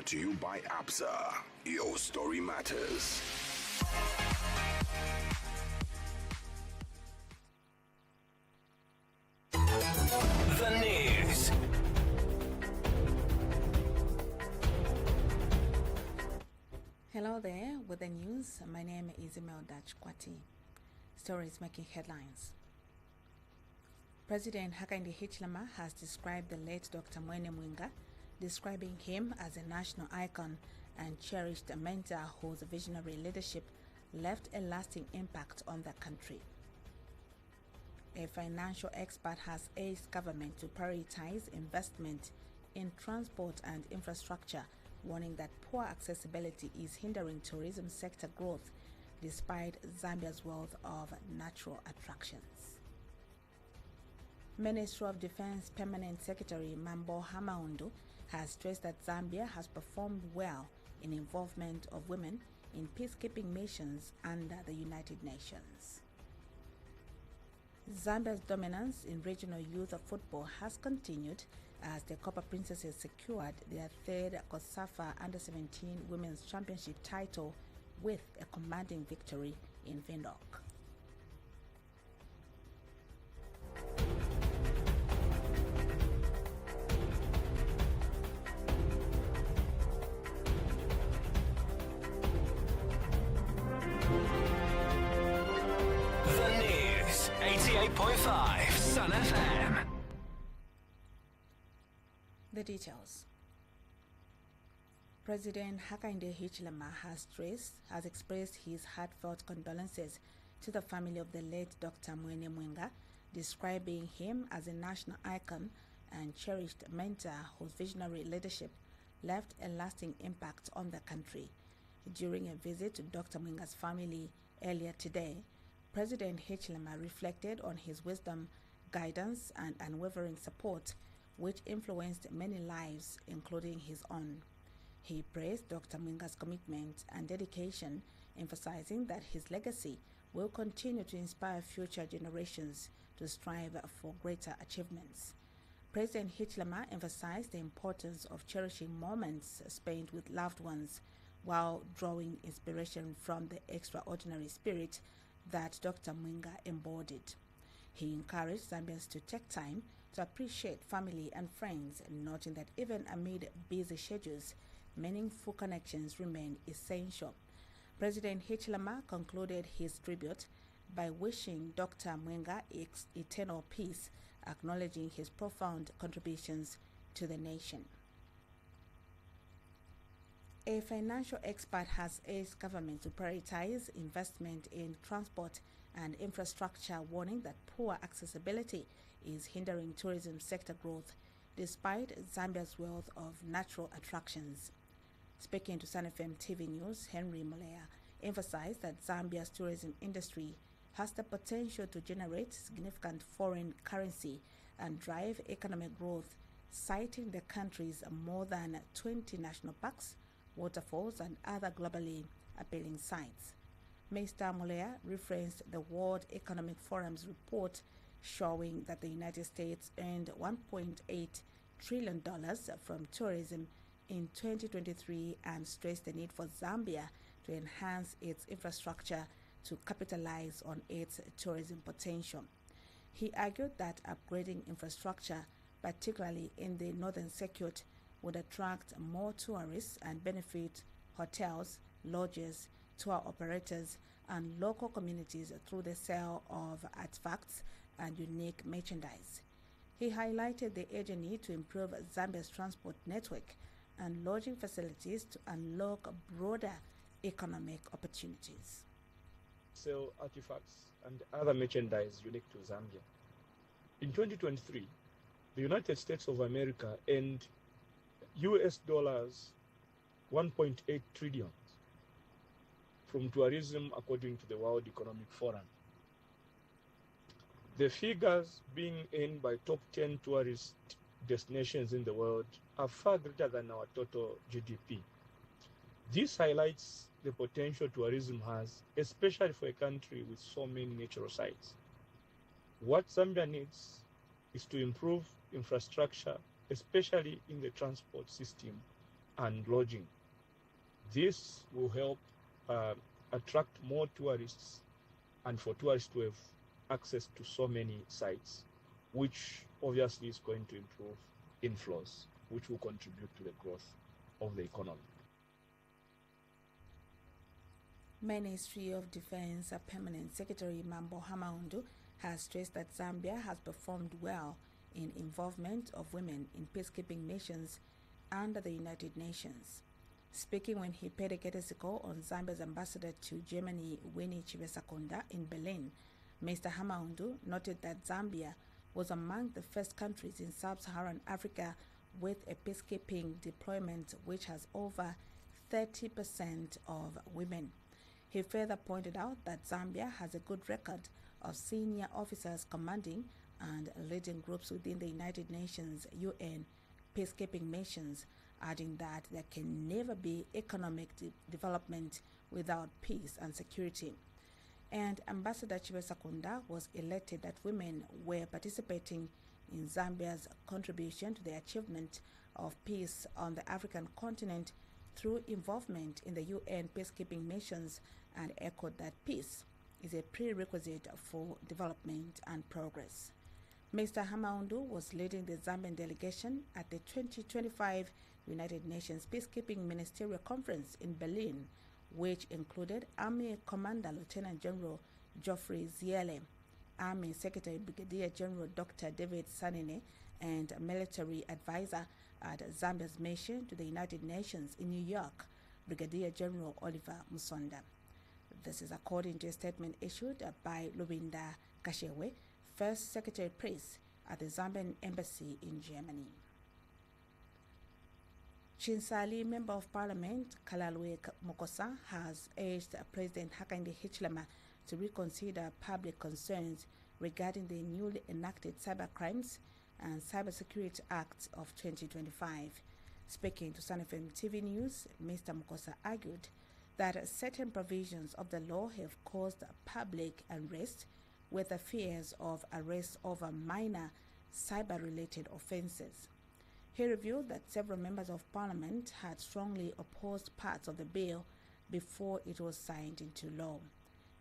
Brought to you by ABSA. Your story matters. The news. Hello there with the news. My name is Imelda Chikwati. Stories making headlines. President Hakainde Hichilema has described the late Dr. Mwene Mwinga, describing him as a national icon and cherished mentor whose visionary leadership left a lasting impact on the country. A financial expert has urged government to prioritize investment in transport and infrastructure, warning that poor accessibility is hindering tourism sector growth despite Zambia's wealth of natural attractions. Ministry of Defense Permanent Secretary Mambo Hamaundu has stressed that Zambia has performed well in involvement of women in peacekeeping missions under the United Nations. Zambia's dominance in regional youth football has continued as the Copper Princesses secured their third COSAFA Under-17 Women's Championship title with a commanding victory in Windhoek. The news. 88.5 Sun FM. The details. President Hakainde Hichilema has expressed his heartfelt condolences to the family of the late Dr. Mwene Mwinga, describing him as a national icon and cherished mentor whose visionary leadership left a lasting impact on the country. During a visit to Dr. Mwinga's family earlier today, President Hichilema reflected on his wisdom, guidance, and unwavering support, which influenced many lives, including his own. He praised Dr. Mwinga's commitment and dedication, emphasizing that his legacy will continue to inspire future generations to strive for greater achievements. President Hichilema emphasized the importance of cherishing moments spent with loved ones while drawing inspiration from the extraordinary spirit that Dr. Mwinga embodied. He encouraged Zambians to take time to appreciate family and friends, noting that even amid busy schedules, meaningful connections remain essential. President Hichilema concluded his tribute by wishing Dr. Mwinga eternal peace, acknowledging his profound contributions to the nation. A financial expert has urged government to prioritize investment in transport and infrastructure, warning that poor accessibility is hindering tourism sector growth despite Zambia's wealth of natural attractions. Speaking to Sun FM TV News, Henry Molea emphasized that Zambia's tourism industry has the potential to generate significant foreign currency and drive economic growth, citing the country's more than 20 national parks, waterfalls, and other globally appealing sites. Mr. Molea referenced the World Economic Forum's report showing that the United States earned $1.8 trillion from tourism in 2023 and stressed the need for Zambia to enhance its infrastructure to capitalize on its tourism potential. He argued that upgrading infrastructure, particularly in the northern circuit, would attract more tourists and benefit hotels, lodges, tour operators, and local communities through the sale of artifacts and unique merchandise. He highlighted the urgent need to improve Zambia's transport network and lodging facilities to unlock broader economic opportunities. Sell artifacts and other merchandise unique to Zambia. In 2023, the United States of America earned US dollars 1.8 trillion from tourism, according to the World Economic Forum. The figures being earned by top 10 tourist destinations in the world are far greater than our total GDP. This highlights the potential tourism has, especially for a country with so many natural sites. What Zambia needs is to improve infrastructure, especially in the transport system, and lodging. This will help attract more tourists, and for tourists to have access to so many sites, which obviously is going to improve inflows, which will contribute to the growth of the economy. Ministry of Defense Permanent Secretary Mambo Hamaundu has stressed that Zambia has performed well in involvement of women in peacekeeping missions under the United Nations. Speaking when he paid a courtesy call on Zambia's ambassador to Germany, Winnie Chibesakonda, in Berlin, Mr. Hamaundu noted that Zambia was among the first countries in sub-Saharan Africa with a peacekeeping deployment which has over 30% of women. He further pointed out that Zambia has a good record of senior officers commanding and leading groups within the United Nations UN peacekeeping missions, adding that there can never be economic development without peace and security. And Ambassador Chibesakonda was elated that women were participating in Zambia's contribution to the achievement of peace on the African continent through involvement in the UN peacekeeping missions, and echoed that peace is a prerequisite for development and progress. Mr. Hamaundu was leading the Zambian delegation at the 2025 United Nations Peacekeeping Ministerial Conference in Berlin, which included Army Commander Lieutenant General Geoffrey Ziele, Army Secretary Brigadier General Dr. David Sanine, and military advisor at Zambia's mission to the United Nations in New York, Brigadier General Oliver Musonda. This is according to a statement issued by Lubinda Kashewe, First Secretary Press at the Zambian Embassy in Germany. Chinsali Member of Parliament Kalalwe Mokosa has urged President Hakainde Hichilema to reconsider public concerns regarding the newly enacted Cybercrimes and Cybersecurity Act of 2025. Speaking to Sun FM TV News, Mr. Mokosa argued that certain provisions of the law have caused public unrest with the fears of arrest over minor cyber-related offences. He revealed that several members of parliament had strongly opposed parts of the bill before it was signed into law.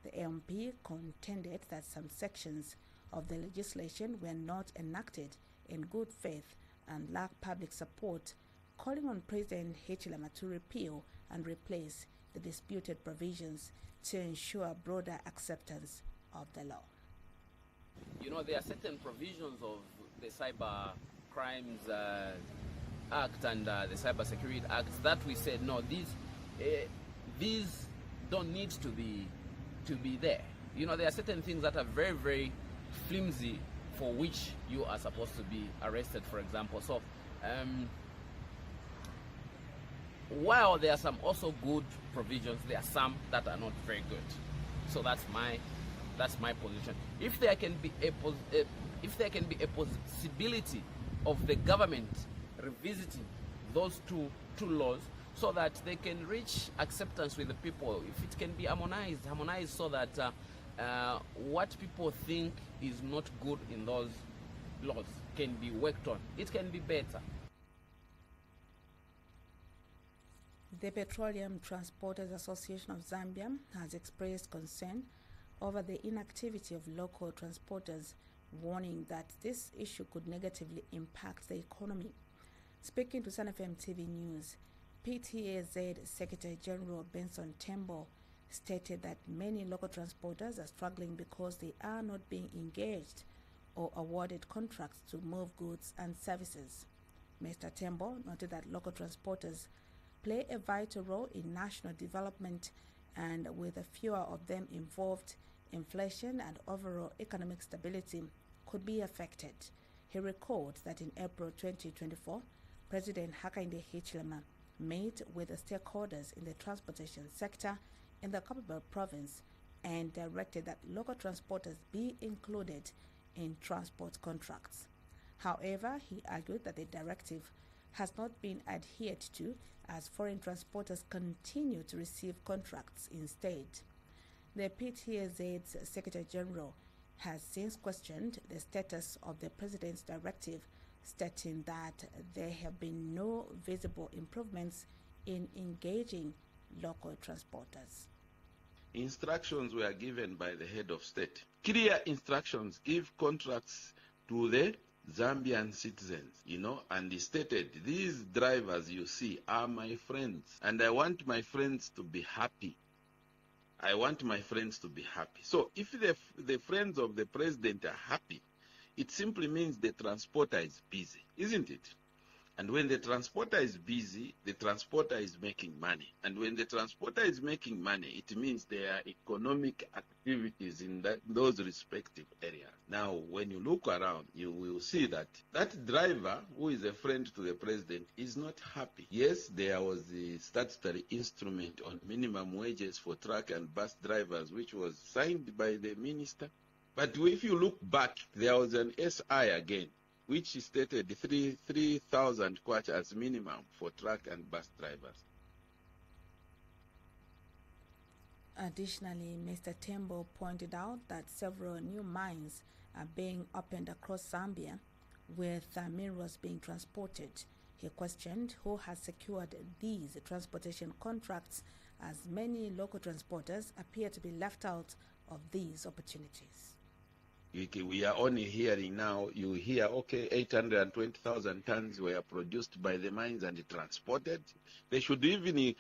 The MP contended that some sections of the legislation were not enacted in good faith and lacked public support, calling on President Hichilema to repeal and replace the disputed provisions to ensure broader acceptance of the law. You know, there are certain provisions of the Cyber Crimes Act and the Cyber Security Act that we said no, these don't need to be there. You know, there are certain things that are very, very flimsy for which you are supposed to be arrested, for example. So while there are some also good provisions, there are some that are not very good. So that's my position. If there can be a possibility of the government revisiting those two laws so that they can reach acceptance with the people, if it can be harmonized so that what people think is not good in those laws can be worked on, it can be better. The Petroleum Transporters Association of Zambia has expressed concern over the inactivity of local transporters, warning that this issue could negatively impact the economy. Speaking to Sun FM TV News, PTAZ Secretary General Benson Tembo stated that many local transporters are struggling because they are not being engaged or awarded contracts to move goods and services. Mr. Tembo noted that local transporters play a vital role in national development, and with fewer of them involved, inflation and overall economic stability could be affected. He recalled that in April 2024, President Hakainde Hichilema met with the stakeholders in the transportation sector in the Copperbelt province and directed that local transporters be included in transport contracts. However, he argued that the directive has not been adhered to as foreign transporters continue to receive contracts instead. The PTAZ's Secretary General has since questioned the status of the President's directive stating that there have been no visible improvements in engaging local transporters. Instructions were given by the head of state. Clear instructions: give contracts to the Zambian citizens, and he stated, these drivers you see are my friends, and I want my friends to be happy. I want my friends to be happy. So if the friends of the president are happy, it simply means the transporter is busy, isn't it? And when the transporter is busy, the transporter is making money. And when the transporter is making money, it means there are economic activities in those respective areas. Now, when you look around, you will see that that driver, who is a friend to the president, is not happy. Yes, there was the statutory instrument on minimum wages for truck and bus drivers, which was signed by the minister. But if you look back, there was an SI again, which stated 3,000 kwacha as minimum for truck and bus drivers. Additionally, Mr. Tembo pointed out that several new mines are being opened across Zambia, with minerals being transported. He questioned who has secured these transportation contracts, as many local transporters appear to be left out of these opportunities. We are only hearing now, you hear, okay, 820,000 tons were produced by the mines and transported. They should even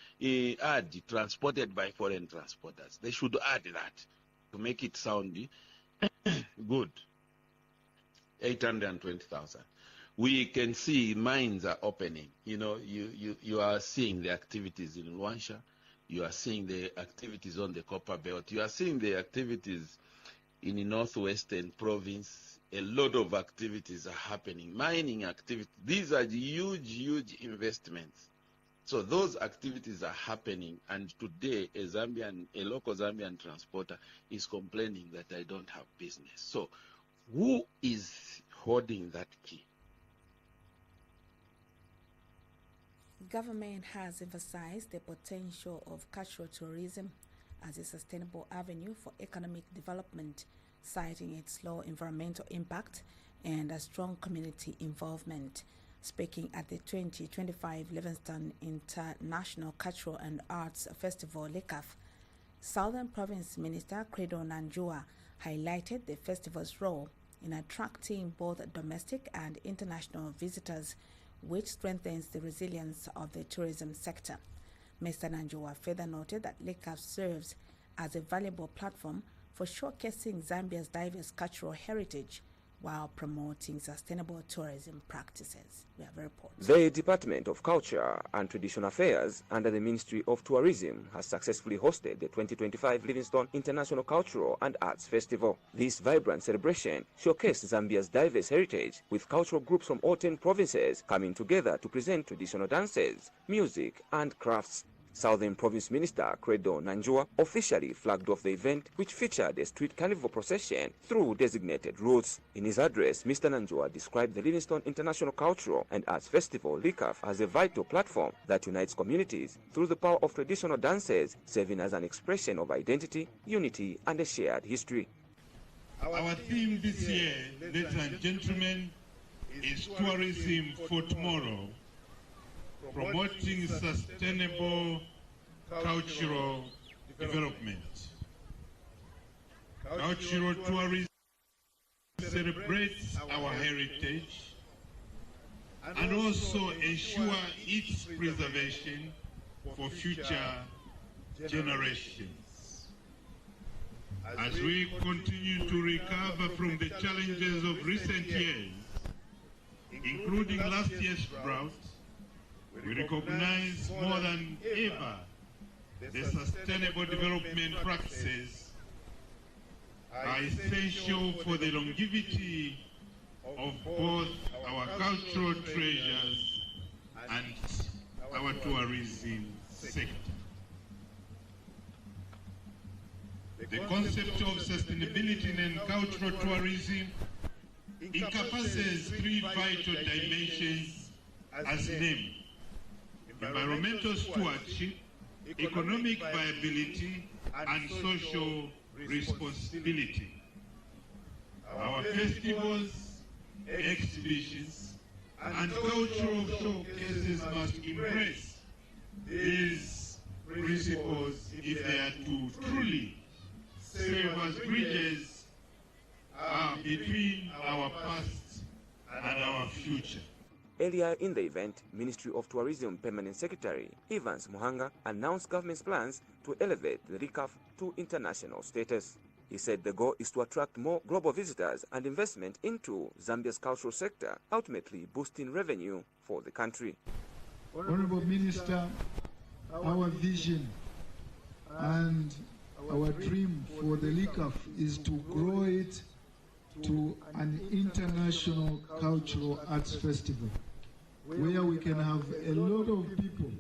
add transported by foreign transporters. They should add that to make it sound good. 820,000. We can see mines are opening. You are seeing the activities in Luansha. You are seeing the activities on the Copper Belt. You are seeing the activities in the northwestern province. A lot of activities are happening, mining activities. These are huge investments. So those activities are happening, and today a local Zambian transporter is complaining that I don't have business. So who is holding that key? Government has emphasized the potential of cultural tourism as a sustainable avenue for economic development, citing its low environmental impact and a strong community involvement. Speaking at the 2025 Livingstone International Cultural and Arts Festival, LICAF, Southern Province Minister Credo Nanjua highlighted the festival's role in attracting both domestic and international visitors, which strengthens the resilience of the tourism sector. Mr. Nanjua further noted that LICAF serves as a valuable platform for showcasing Zambia's diverse cultural heritage while promoting sustainable tourism practices. We have a report. The Department of Culture and Traditional Affairs under the Ministry of Tourism has successfully hosted the 2025 Livingstone International Cultural and Arts Festival. This vibrant celebration showcased Zambia's diverse heritage, with cultural groups from all 10 provinces coming together to present traditional dances, music, and crafts. Southern Province Minister Credo Nanjua officially flagged off the event, which featured a street carnival procession through designated routes. In his address, Mr. Nanjua described the Livingstone International Cultural and Arts Festival, LICAF, as a vital platform that unites communities through the power of traditional dances, serving as an expression of identity, unity, and a shared history. Our theme this year, ladies and gentlemen, is Tourism for Tomorrow, promoting sustainable cultural development. Cultural tourism celebrates our heritage and also ensure its preservation for future generations. As we continue to recover from the challenges of recent years, including last year's drought, we recognize more than ever the sustainable development practices are essential for the longevity of both our cultural treasures and our tourism sector. The concept of sustainability and cultural tourism encompasses three vital dimensions as named: environmental stewardship, economic viability, and social responsibility. Our festivals, exhibitions, and cultural showcases must embrace these principles if they are to truly serve as bridges between our past and our future. Earlier in the event, Ministry of Tourism Permanent Secretary Evans Muhanga announced government's plans to elevate the RICAF to international status. He said the goal is to attract more global visitors and investment into Zambia's cultural sector, ultimately boosting revenue for the country. Honorable Minister, our vision and our dream for the RICAF is to grow it to an international cultural arts festival where we can have a lot of people,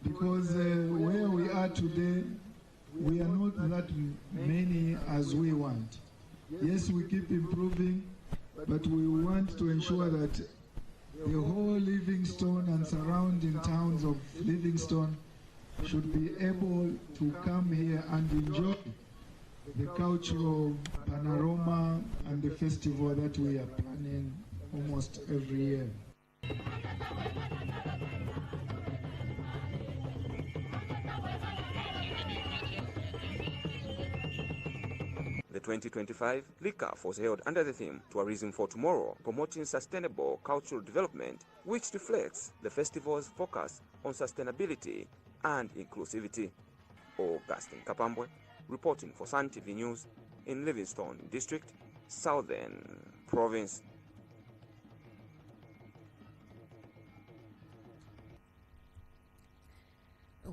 because where we are today, we are not that many as we want. Yes, we keep improving, but we want to ensure that the whole Livingstone and surrounding towns of Livingstone should be able to come here and enjoy the cultural panorama and the festival that we are planning almost every year. The 2025 RICAF was held under the theme Tourism for Tomorrow, promoting sustainable cultural development, which reflects the festival's focus on sustainability and inclusivity. Augustine Kapambwe, reporting for Sun TV News in Livingstone District, Southern Province.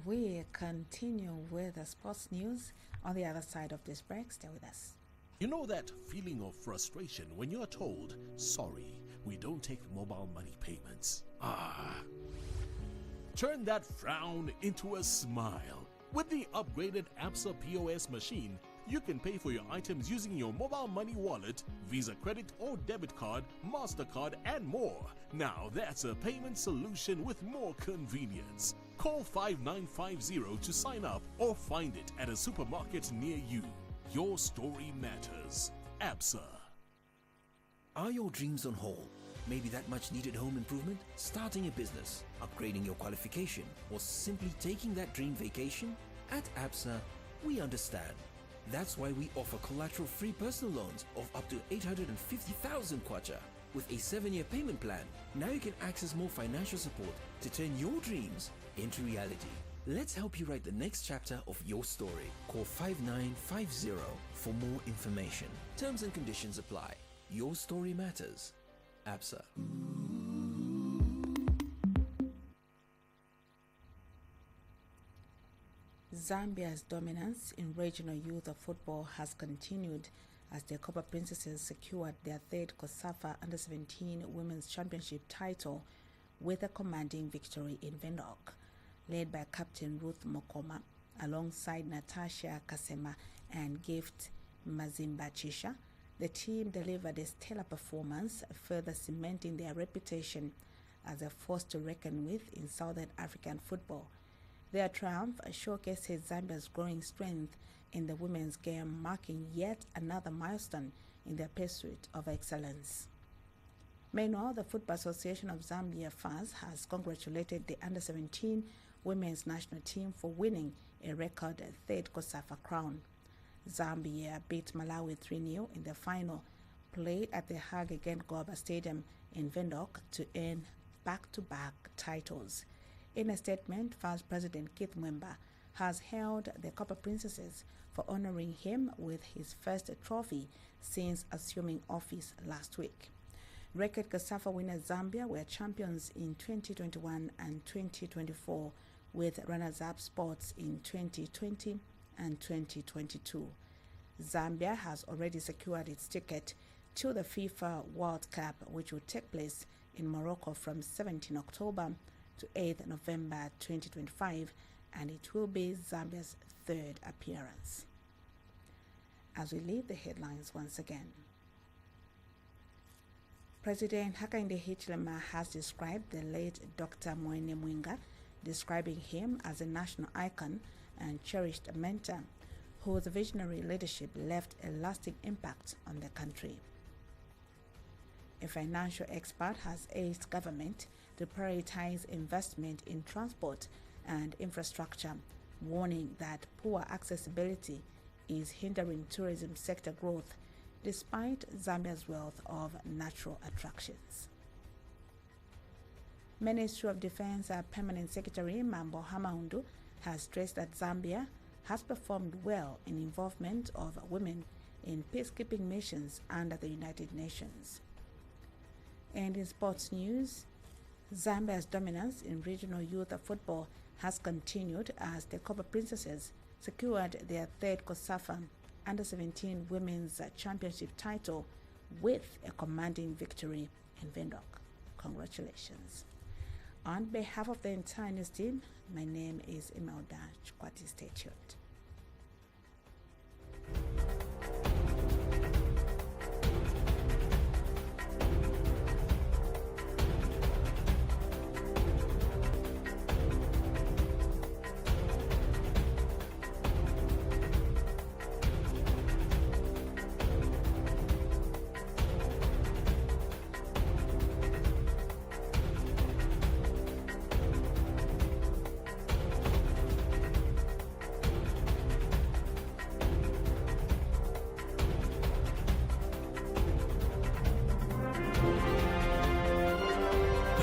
We continue with the sports news on the other side of this break. Stay with us. You know that feeling of frustration when you're told, sorry, we don't take mobile money payments. Turn that frown into a smile. With the upgraded ABSA POS machine, you can pay for your items using your mobile money wallet, Visa credit or debit card, MasterCard, and more. Now that's a payment solution with more convenience. Call 5950 to sign up or find it at a supermarket near you. Your story matters. ABSA. Are your dreams on hold? Maybe that much needed home improvement, starting a business, upgrading your qualification, or simply taking that dream vacation? At ABSA, we understand. That's why we offer collateral-free personal loans of up to 850,000 kwacha. With a 7-year payment plan, now you can access more financial support to turn your dreams into reality. Let's help you write the next chapter of your story. Call 5950 for more information. Terms and conditions apply. Your story matters. ABSA. Zambia's dominance in regional youth of football has continued as the Copper Princesses secured their third COSAFA Under-17 Women's Championship title with a commanding victory in Windhoek. Led by Captain Ruth Mokoma, alongside Natasha Kasema and Gift Mazimbachisha, the team delivered a stellar performance, further cementing their reputation as a force to reckon with in Southern African football. Their triumph showcases Zambia's growing strength in the women's game, marking yet another milestone in their pursuit of excellence. Meanwhile, the Football Association of Zambia FAS has congratulated the Under-17 women's national team for winning a record third COSAFA crown. Zambia beat Malawi 3-0 in the final, played at the Hage Geingob Stadium in Windhoek to earn back-to-back titles. In a statement, FAS President Keith Mwemba has hailed the Copper Princesses for honoring him with his first trophy since assuming office last week. Record COSAFA winners Zambia were champions in 2021 and 2024, with runners-up spots in 2020 and 2022. Zambia has already secured its ticket to the FIFA World Cup, which will take place in Morocco from 17 October to 8 November 2025, and it will be Zambia's third appearance. As we leave the headlines once again, President Hakainde Hichilema has described the late Dr. Mwene Mwinga, describing him as a national icon and cherished mentor whose visionary leadership left a lasting impact on the country. A financial expert has urged government to prioritize investment in transport and infrastructure, warning that poor accessibility is hindering tourism sector growth despite Zambia's wealth of natural attractions. Ministry of Defense Permanent Secretary Mambo Hamaundu has stressed that Zambia has performed well in involvement of women in peacekeeping missions under the United Nations. And in sports news, Zambia's dominance in regional youth football has continued as the Copper Princesses secured their third COSAFA Under-17 Women's Championship title with a commanding victory in Windhoek. Congratulations. On behalf of the entire news team, my name is Imelda Chikwati. Stay tuned.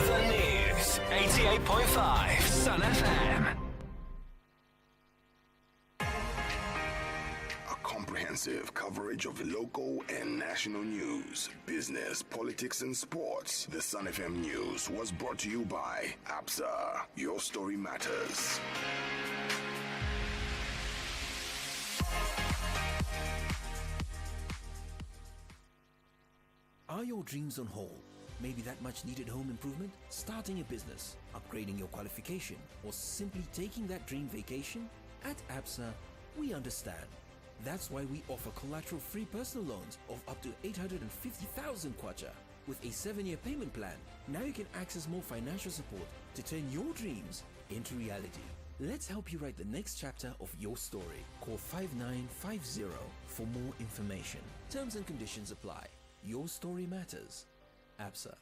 The News, 88.5 Sun FM. A comprehensive coverage of local and national news, business, politics, and sports. The Sun FM News was brought to you by ABSA. Your story matters. Are your dreams on hold? Maybe that much needed home improvement? Starting a business, upgrading your qualification, or simply taking that dream vacation? At ABSA, we understand. That's why we offer collateral-free personal loans of up to 850,000 kwacha with a 7-year payment plan. Now you can access more financial support to turn your dreams into reality. Let's help you write the next chapter of your story. Call 5950 for more information. Terms and conditions apply. Your story matters. ABSA.